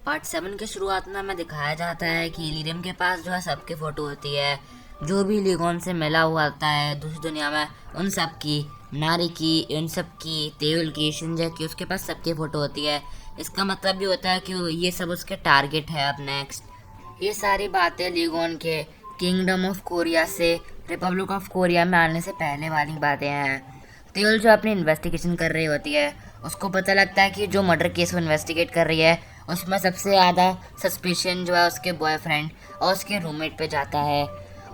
Part 7 की शुरुआत में हमें दिखाया जाता है कि लीरम के पास जो है सबकी फ़ोटो होती है। जो भी लीगोन से मिला हुआ होता है दूसरी दुनिया में, उन सब की, नारी की, इन सब की, तेउल की, शिंजे की, उसके पास सबकी फ़ोटो होती है। इसका मतलब भी होता है कि ये सब उसके टारगेट है अब नेक्स्ट। ये सारी बातें लीगोन के किंगडम ऑफ कोरिया से रिपब्लिक ऑफ कोरिया में आने से पहले वाली बातें हैं। तेउल जो अपनी इन्वेस्टिगेशन कर रही होती है, उसको पता लगता है कि जो मर्डर केस वो इन्वेस्टिगेट कर रही है उसमें सबसे ज़्यादा सस्पिशन जो है उसके बॉयफ्रेंड और उसके रूममेट पे जाता है।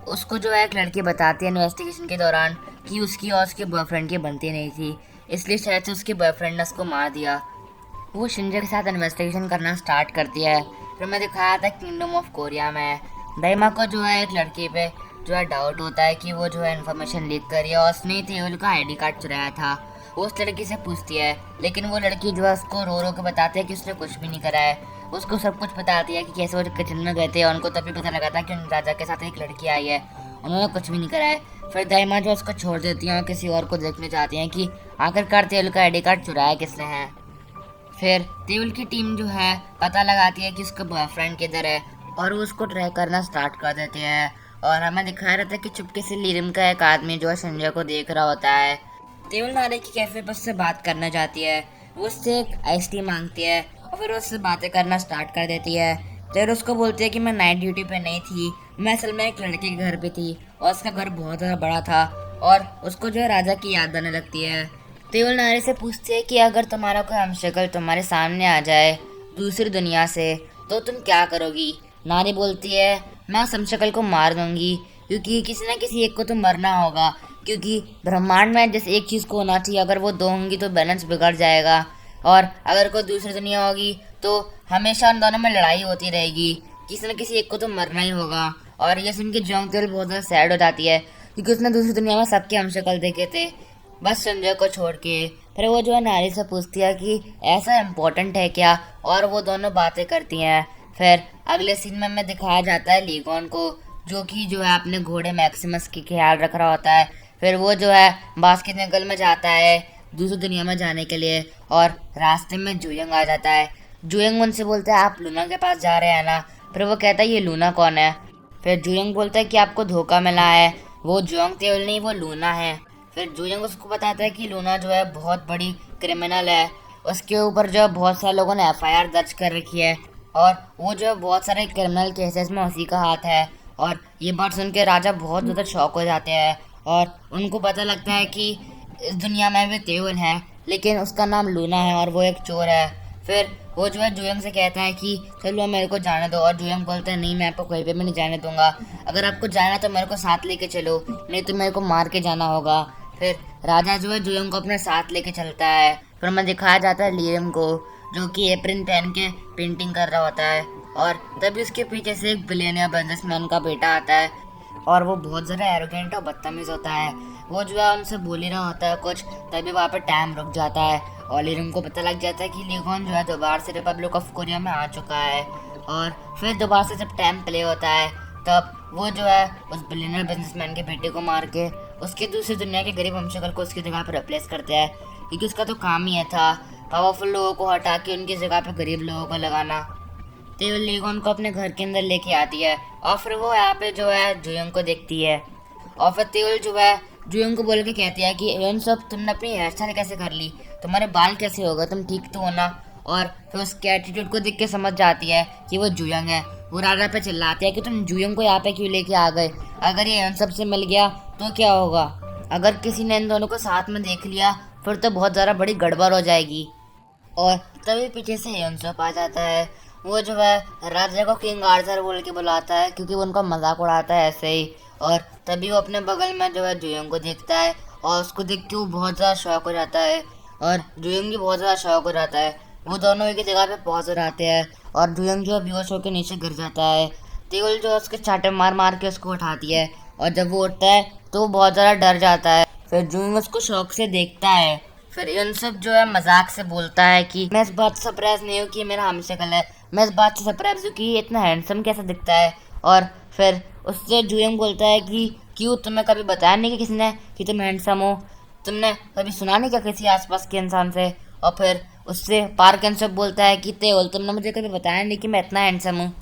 उसको जो है एक लड़की बताती है इन्वेस्टिगेशन के दौरान कि उसकी और उसके बॉयफ्रेंड की बनती नहीं थी, इसलिए शायद से उसके बॉयफ्रेंड ने उसको मार दिया। वो शिंजे के साथ इन्वेस्टिगेशन करना स्टार्ट करती है। फिर मैं दिखाया था किंगडम ऑफ कोरिया में दाइमा को जो है एक लड़की पे जो है डाउट होता है कि वो जो है इन्फॉर्मेशन लीक करी है और उसने तेउल का आईडी कार्ड चुराया था। वो उस लड़की से पूछती है, लेकिन वो लड़की जो है उसको रो रो के बताती है कि उसने कुछ भी नहीं करा है। उसको सब कुछ बताती है कि कैसे वो किचन में गए थे और उनको तभी पता लगा था कि उन राजा के साथ एक लड़की आई है, उन्होंने कुछ भी नहीं करा है। फिर दाइमा जो उसको छोड़ देती है और किसी और को देखने जाती हैं कि आखिरकार तेउल का आईडी कार्ड चुराया किसने है। फिर तेउल की टीम जो है पता लगाती है कि उसका बॉयफ्रेंड किधर है और वो उसको ट्रैक करना स्टार्ट कर देते हैं। और हमें दिखाया रहता है कि चुपके से लीरम का एक आदमी जो है संजय को देख रहा होता है। तेउल नारे की कैफे पर उससे बात करना चाहती है, वो उससे एक आइस टी मांगती है और फिर उससे बातें करना स्टार्ट कर देती है। तेउल उसको बोलती है कि मैं नाइट ड्यूटी पे नहीं थी, मैं असल में एक लड़के के घर पे थी और उसका घर बहुत ज़्यादा बड़ा था और उसको जो है राजा की याद आने लगती है। तेउल नारी से पूछती है कि अगर तुम्हारा कोई हमशक्ल तुम्हारे सामने आ जाए दूसरी दुनिया से तो तुम क्या करोगी। नारी बोलती है, मैं उस हमशक्ल को मार दूंगी, क्योंकि किसी न किसी एक को तो मरना होगा, क्योंकि ब्रह्मांड में जैसे एक चीज़ को होना चाहिए, अगर वो दो होंगी तो बैलेंस बिगड़ जाएगा और अगर कोई दूसरी दुनिया होगी तो हमेशा उन दोनों में लड़ाई होती रहेगी, किसी न किसी एक को तो मरना ही होगा। और ये सुन के जोंग तेउल बहुत ज़्यादा सैड हो जाती है क्योंकि उसने दूसरी दुनिया में सबके हमशक्ल देखे थे, बस संजय को छोड़ के। फिर वो जो है नारी से पूछती है कि ऐसा इम्पोर्टेंट है क्या, और वो दोनों बातें करती हैं। फिर अगले सीन में हमें दिखाया जाता है लीगोन को, जो कि जो है अपने घोड़े मैक्सिमस की ख्याल रख रहा होता है। फिर वो जो है बास्केट जंगल में जाता है दूसरी दुनिया में जाने के लिए और रास्ते में जुयंग आ जाता है। जुयंग उनसे बोलता है, आप लूना के पास जा रहे हैं ना। फिर वो कहता है, ये लूना कौन है। फिर जुयंग बोलता है कि आपको धोखा मिला है, वो जोंग तेउल नहीं, वो लूना है। फिर जूयंग उसको बताता है कि लूना जो है बहुत बड़ी क्रिमिनल है, उसके ऊपर जो है बहुत सारे लोगों ने एफआईआर दर्ज कर रखी है और वो जो है बहुत सारे क्रिमिनल केसेस में उसी का हाथ है। और ये बात सुन के राजा बहुत ज़्यादा शॉक हो जाते हैं और उनको पता लगता है कि इस दुनिया में भी तेउल है, लेकिन उसका नाम लूना है और वो एक चोर है। फिर वो जो है जुयंग से कहता है कि चलो मेरे को जाने दो, और जुयंग बोलता है, नहीं मैं आपको कहीं पे भी नहीं जाने दूंगा, अगर आपको जाना तो मेरे को साथ लेके चलो, नहीं तो मेरे को मार के जाना होगा। फिर राजा जो है जुयंग को अपने साथ लेके चलता है। फिर हमें दिखाया जाता है लीरम को, जो कि एप्रिन पहन के पेंटिंग कर रहा होता है और तभी उसके पीछे से एक बिलियनियर बिजनेसमैन का बेटा आता है और वो बहुत ज़्यादा एरोगेंट और बदतमीज़ होता है। वो जो है उनसे बोल ही रहा होता है कुछ, तभी वहाँ पे टाइम रुक जाता है और लीरम को पता लग जाता है कि लीगोन जो है दोबारा से रिपब्लिक ऑफ कोरिया में आ चुका है। और फिर दोबारा से जब टाइम प्ले होता है तब वो जो है उस बिलियनर बिजनेसमैन के बेटे को मार के उसके दूसरी दुनिया के गरीब हमशक्ल को उसकी जगह पर रिप्लेस करते हैं, क्योंकि उसका तो काम ही है था पावरफुल लोगों को हटा के उनकी जगह पर गरीब लोगों को लगाना। तेउल लीगोन को अपने घर के अंदर लेके आती है और फिर वो यहाँ पे जो है जुयंग को देखती है और फिर तेउल जो है जुयंग को बोल के कहती है कि एवन सब तुमने अपनी हेयर स्टाइल कैसे कर ली, तुम्हारे बाल कैसे हो गए, तुम ठीक तो हो ना। और फिर उसके एटीट्यूड को देख के समझ जाती है कि वो जुयंग है। वो राजा पे चिल्लाती है कि तुम जुयंग को यहाँ पे क्यों लेके आ गए, अगर ये एवन सब से मिल गया तो क्या होगा, अगर किसी ने इन दोनों को साथ में देख लिया फिर तो बहुत ज़्यादा बड़ी गड़बड़ हो जाएगी। और तभी पीछे से हेयनसोप आ जाता है। वो जो है राजा को किंग आर्थर बोल के बुलाता है क्योंकि वो उनका मजाक उड़ाता है ऐसे ही। और तभी वो अपने बगल में जो है जुयंग को देखता है और उसको देख के वो बहुत ज़्यादा शौक हो जाता है और जुयंग भी बहुत ज़्यादा शौक हो जाता है। वो दोनों एक ही जगह पे पहुंच जाते हैं और जुयंग जो है बेहोश होकर नीचे गिर जाता है। तेउल जो है उसके चाटे मार मार के उसको उठाती है और जब वो उठता है तो वो बहुत ज़्यादा डर जाता है। फिर जुयंग उसको शौक से देखता है। फिर इन सब जो है मजाक से बोलता है कि मैं इस बात से सरप्राइज नहीं हूँ कि मेरा हमशक्ल है, मैं इस बात से सरप्राइज हूँ कि ये इतना हैंडसम कैसा दिखता है। और फिर उससे जुयंग बोलता है कि क्यों तुम्हें कभी बताया नहीं कि किसी ने कि तुम हैंडसम हो, तुमने कभी सुना नहीं क्या किसी आसपास के इंसान से। और फिर उससे पार्क सब बोलता है कि तेल तुमने मुझे कभी बताया नहीं कि मैं इतना हैंडसम हूँ।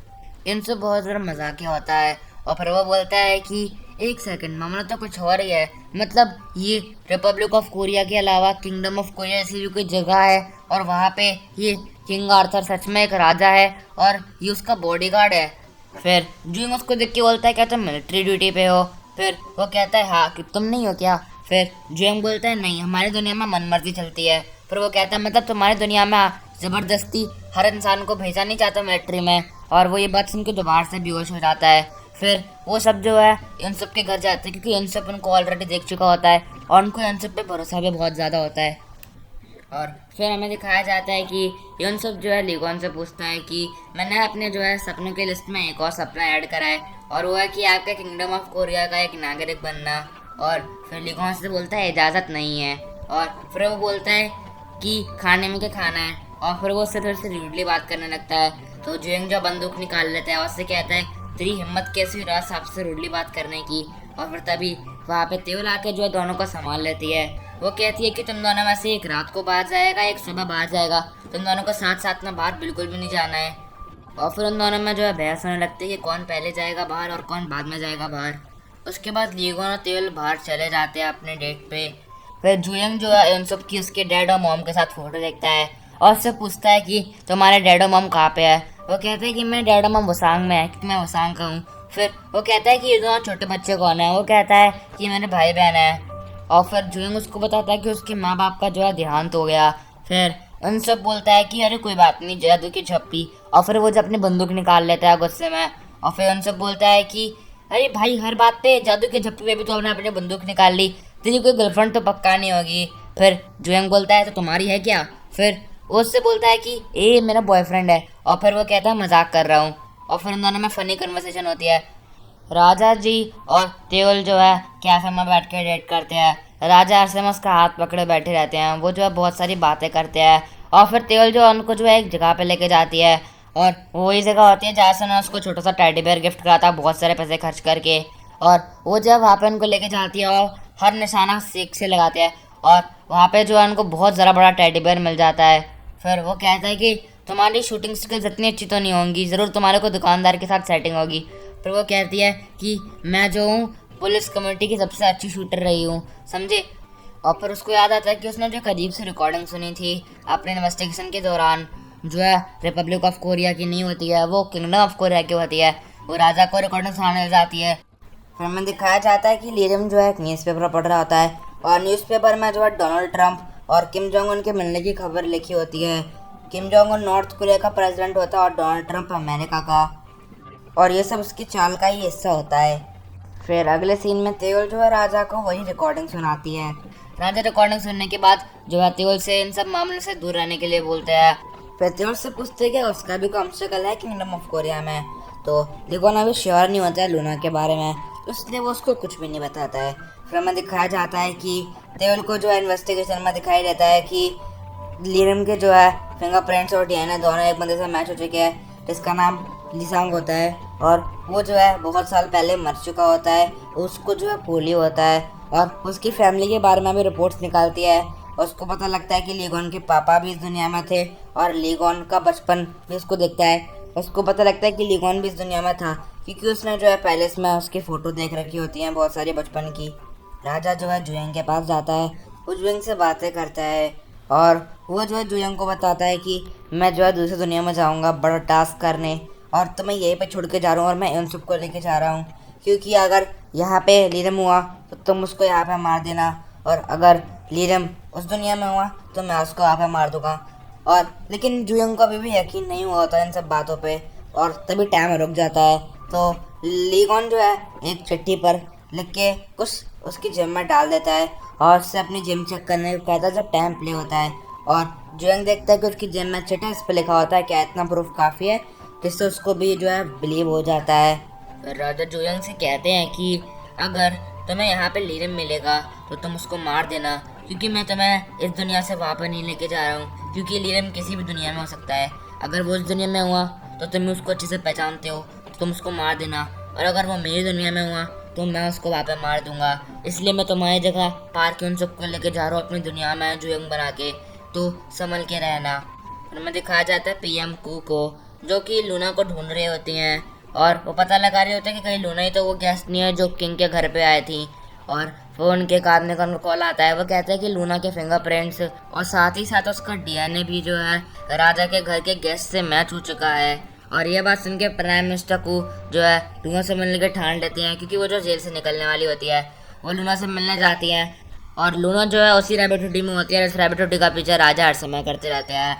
इनसे बहुत ज़्यादा मजाकिया होता है और फिर वो बोलता है कि एक सेकंड, मामला तो कुछ और ही है। मतलब ये रिपब्लिक ऑफ कोरिया के अलावा किंगडम ऑफ कोरिया ऐसी भी कोई जगह है और वहाँ पे ये किंग आर्थर सच में एक राजा है और ये उसका बॉडीगार्ड है। फिर जूइंग उसको देख के बोलता है क्या तुम मिलिट्री ड्यूटी पे हो? फिर वो कहता है हाँ, कि तुम नहीं हो क्या? फिर जूइंग बोलता है नहीं, हमारी दुनिया में मनमर्जी चलती है। फिर वो कहता है मतलब तुम्हारी दुनिया में ज़बरदस्ती हर इंसान को भेजा नहीं चाहता मिलिट्री में। और वो ये बात सुन के दोबारा से बेहोश हो जाता है। फिर वो सब जो है इन सब के घर जाते हैं क्योंकि इन सब उनको ऑलरेडी देख चुका होता है और उनको इन सब पे भरोसा भी बहुत ज़्यादा होता है। और फिर हमें दिखाया जाता है कि यून सब जो है लीगोन से पूछता है कि मैंने अपने जो है सपनों की लिस्ट में एक और सपना ऐड करा है और वो है कि आपका किंगडम ऑफ कोरिया का एक नागरिक बनना। और फिर लीगोन से बोलता है इजाज़त नहीं है। और फिर वो बोलता है कि खाने में क्या खाना है और फिर वो उससे थोड़ी सी रूडली बात करने लगता है। तो जुएंग जो बंदूक निकाल लेता है और उससे कहता है तेरी हिम्मत कैसी हुई रात आपसे रूडली बात करने की? और फिर तभी वहाँ पे तेवल आके जो है दोनों को संभाल लेती है। वो कहती है कि तुम दोनों में से एक रात को बाहर जाएगा, एक सुबह बाहर जाएगा, तुम दोनों को साथ साथ में बाहर बिल्कुल भी नहीं जाना है। और फिर उन दोनों में जो है बहस होने लगती है कि कौन पहले जाएगा बाहर और कौन बाद में जाएगा बाहर। उसके बाद लीगोन और तेवल बाहर चले जाते हैं अपने डेट पे। फिर जुयंग जो है उन सब की उसके डैड और मॉम के साथ फोटो देखता है और उससे पूछता है कि तुम्हारे डैड और मॉम कहाँ पे है? वो कहते हैं कि मेरे डैड और मॉम वसांग में है, क्योंकि मैं वसांग का हूँ। फिर वो कहता है कि ये दोनों छोटे बच्चे कौन है? वो कहता है कि मेरे भाई बहन है। और फिर जुएंग उसको बताता है कि उसके माँ बाप का जो है देहांत हो गया। फिर उन सब बोलता है कि अरे कोई बात नहीं, जादू की झप्पी। और फिर वो जो अपनी बंदूक निकाल लेता है गुस्से में। और फिर उन सब बोलता है कि अरे भाई, हर बात पे जादू की झप्पी पे भी तो हमने अपनी बंदूक निकाल ली, तेरी कोई गर्लफ्रेंड तो पक्का नहीं होगी। फिर जुएंग बोलता है तो तुम्हारी है क्या? फिर वो उससे बोलता है कि ए मेरा बॉयफ्रेंड है। और फिर वो कहता है मजाक कर रहा हूँ। और फिर उन दोनों में फनी कन्वर्सेशन होती है। राजा जी और तेवल जो है कैफे में बैठ के डेट करते हैं। राजा ऐसे में उसका हाथ पकड़े बैठे रहते हैं, वो जो है बहुत सारी बातें करते हैं। और फिर तेवल जो है उनको जो है एक जगह पे लेके जाती है और वही जगह होती है जहाँ से ना उसको छोटा सा टेडी बेयर गिफ्ट करा था बहुत सारे पैसे खर्च करके। और वो जब वहाँ पे उनको लेके जाती है और हर निशाना सीख से लगाते हैं और वहाँ पे जो है उनको बहुत ज़रा बड़ा टेडी बेयर मिल जाता है। फिर वो कहता है कि तुम्हारी शूटिंग स्किल्स इतनी अच्छी तो नहीं होंगी, ज़रूर तुम्हारे को दुकानदार के साथ सेटिंग होगी। फिर वो कहती है कि मैं जो हूँ पुलिस कमेटी की सबसे अच्छी शूटर रही हूँ, समझे। और फिर उसको याद आता है कि उसने जो करीब से रिकॉर्डिंग सुनी थी अपने इन्वेस्टिगेशन के दौरान, जो है रिपब्लिक ऑफ कोरिया की नहीं होती है, वो किंगडम ऑफ कोरिया की होती है। वो राजा को रिकॉर्डिंग सुनाने लग जाती है। फिर हमें दिखाया जाता है कि लीरम जो है एक न्यूज़पेपर पढ़ रहा होता है और न्यूज़पेपर में जो है डोनाल्ड ट्रंप और किम जोंग उन के मिलने की खबर लिखी होती है। Kim Jong Un north Korea का प्रेसिडेंट होता है और डोनाल्ड ट्रंप अमेरिका का, और ये सब उसकी चाल का ही हिस्सा होता है। फिर अगले सीन में तेवल जो है राजा को वही रिकॉर्डिंग सुनाती है। राजा रिकॉर्डिंग सुनने के बाद जो है तेवल से इन सब मामलों से दूर रहने के लिए बोलते हैं। फिर तेवल से पूछते हैं कि उसका भी कोई ऑब्स्टिकल है किंगडम ऑफ कोरिया में। तो लिगोन अभी श्योर नहीं होता है लूना के बारे में, तो इसलिए वो उसको कुछ भी नहीं बताता है। फिर हमें दिखाया जाता है कि तेवल को जो है इन्वेस्टिगेशन में दिखाई देता है कि लीरम के जो है फिंगरप्रिंट्स और डीएनए दोनों एक बंदे से मैच हो चुके हैं जिसका नाम लिसांग होता है और वो जो है बहुत साल पहले मर चुका होता है। उसको जो है पोलियो होता है और उसकी फैमिली के बारे में भी रिपोर्ट्स निकालती है। उसको पता लगता है कि लीगोन के पापा भी इस दुनिया में थे और लीगोन का बचपन भी उसको देखता है। उसको पता लगता है कि लीगोन भी इस दुनिया में था क्योंकि उसने जो है पैलेस में उसकी फ़ोटो देख रखी होती हैं बहुत सारी बचपन की। राजा जो है जुएंग के पास जाता है, वो जुएंग से बातें करता है और वो जो है जुएंग को बताता है कि मैं जो है दूसरी दुनिया में जाऊँगा बड़ा टास्क करने और तो मैं यहीं पे छोड़ के जा रहा हूँ और मैं इन सबको लेके जा रहा हूँ, क्योंकि अगर यहाँ पे लीरम हुआ तो तुम उसको यहाँ पे मार देना और अगर लीरम उस दुनिया में हुआ तो मैं उसको यहाँ पे मार दूंगा। और लेकिन जुएंग को अभी भी यकीन नहीं हुआ होता इन सब बातों पे और तभी टाइम रुक जाता है। तो लीगोन जो है एक चिट्ठी पर लिख के कुछ उसकी जेब में डाल देता है और उससे अपनी जेब चेक करने को कहता है जब टाइम प्ले होता है। और जुएंग देखता है कि उसकी जेब में चिट्ठी इस पर लिखा होता है क्या इतना प्रूफ काफ़ी है, जिससे उसको भी जो है बिलीव हो जाता है। तो राजा जुएंग से कहते हैं कि अगर तुम्हें यहाँ पे लीरम मिलेगा तो तुम उसको मार देना, क्योंकि मैं तुम्हें इस दुनिया से वापस नहीं लेके जा रहा हूँ, क्योंकि लीरम किसी भी दुनिया में हो सकता है। अगर वो इस दुनिया में हुआ तो तुम उसको अच्छे से पहचानते हो तो तुम उसको मार देना, और अगर वो मेरी दुनिया में हुआ तो मैं उसको वापस मार दूंगा। इसलिए मैं तुम्हारी जगह पार के उन सबको लेके जा रहा हूँ अपनी दुनिया में जुएंग बना के, तो संभल के रहना। और हमें दिखाया जाता है पीएम कू को, जो कि लूना को ढूंढ रही होती हैं और वो पता लगा रही होती है कि कहीं लूना ही तो वो गेस्ट नहीं है जो किंग के घर पे आए थी। और फ़ोन के काटने का उनको कॉल आता है, वो कहते हैं कि लूना के फिंगरप्रिंट्स और साथ ही साथ उसका डीएनए भी जो है राजा के घर के गेस्ट से मैच हो चुका है। और ये बात सुन के प्राइम मिनिस्टर को जो है लूना से मिलने के ठान लेती हैं, क्योंकि वो जो जेल से निकलने वाली होती है वो लूना से मिलने जाती हैं। और लूना जो है उसी रैबिट हुडी में होती है, इस रैबिट हुडी का पीछा राजा हर समय करते रहते हैं।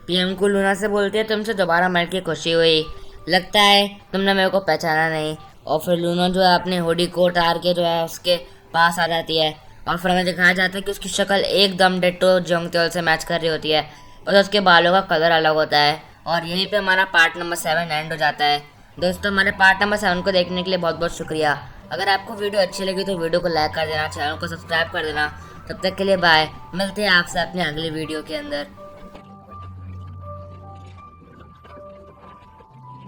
पीएम को लूना से बोलती है तुमसे दोबारा मिल के खुशी हुई, लगता है तुमने मेरे को पहचाना नहीं। और फिर लूना जो है अपने हुडी को उतार के जो है उसके पास आ जाती है। और फिर हमें दिखाया जाता है कि उसकी शक्ल एकदम डिट्टो जोंगतेल से मैच कर रही होती है, बस उसके बालों का कलर अलग होता है। और यहीं पे हमारा पार्ट नंबर 7 एंड हो जाता है। दोस्तों, हमारे पार्ट नंबर 7 को देखने के लिए बहुत बहुत शुक्रिया। अगर आपको वीडियो अच्छी लगी तो वीडियो को लाइक कर देना, चैनल को सब्सक्राइब कर देना। तब तक के लिए बाय, मिलते हैं आपसे अपने अगली वीडियो के अंदर।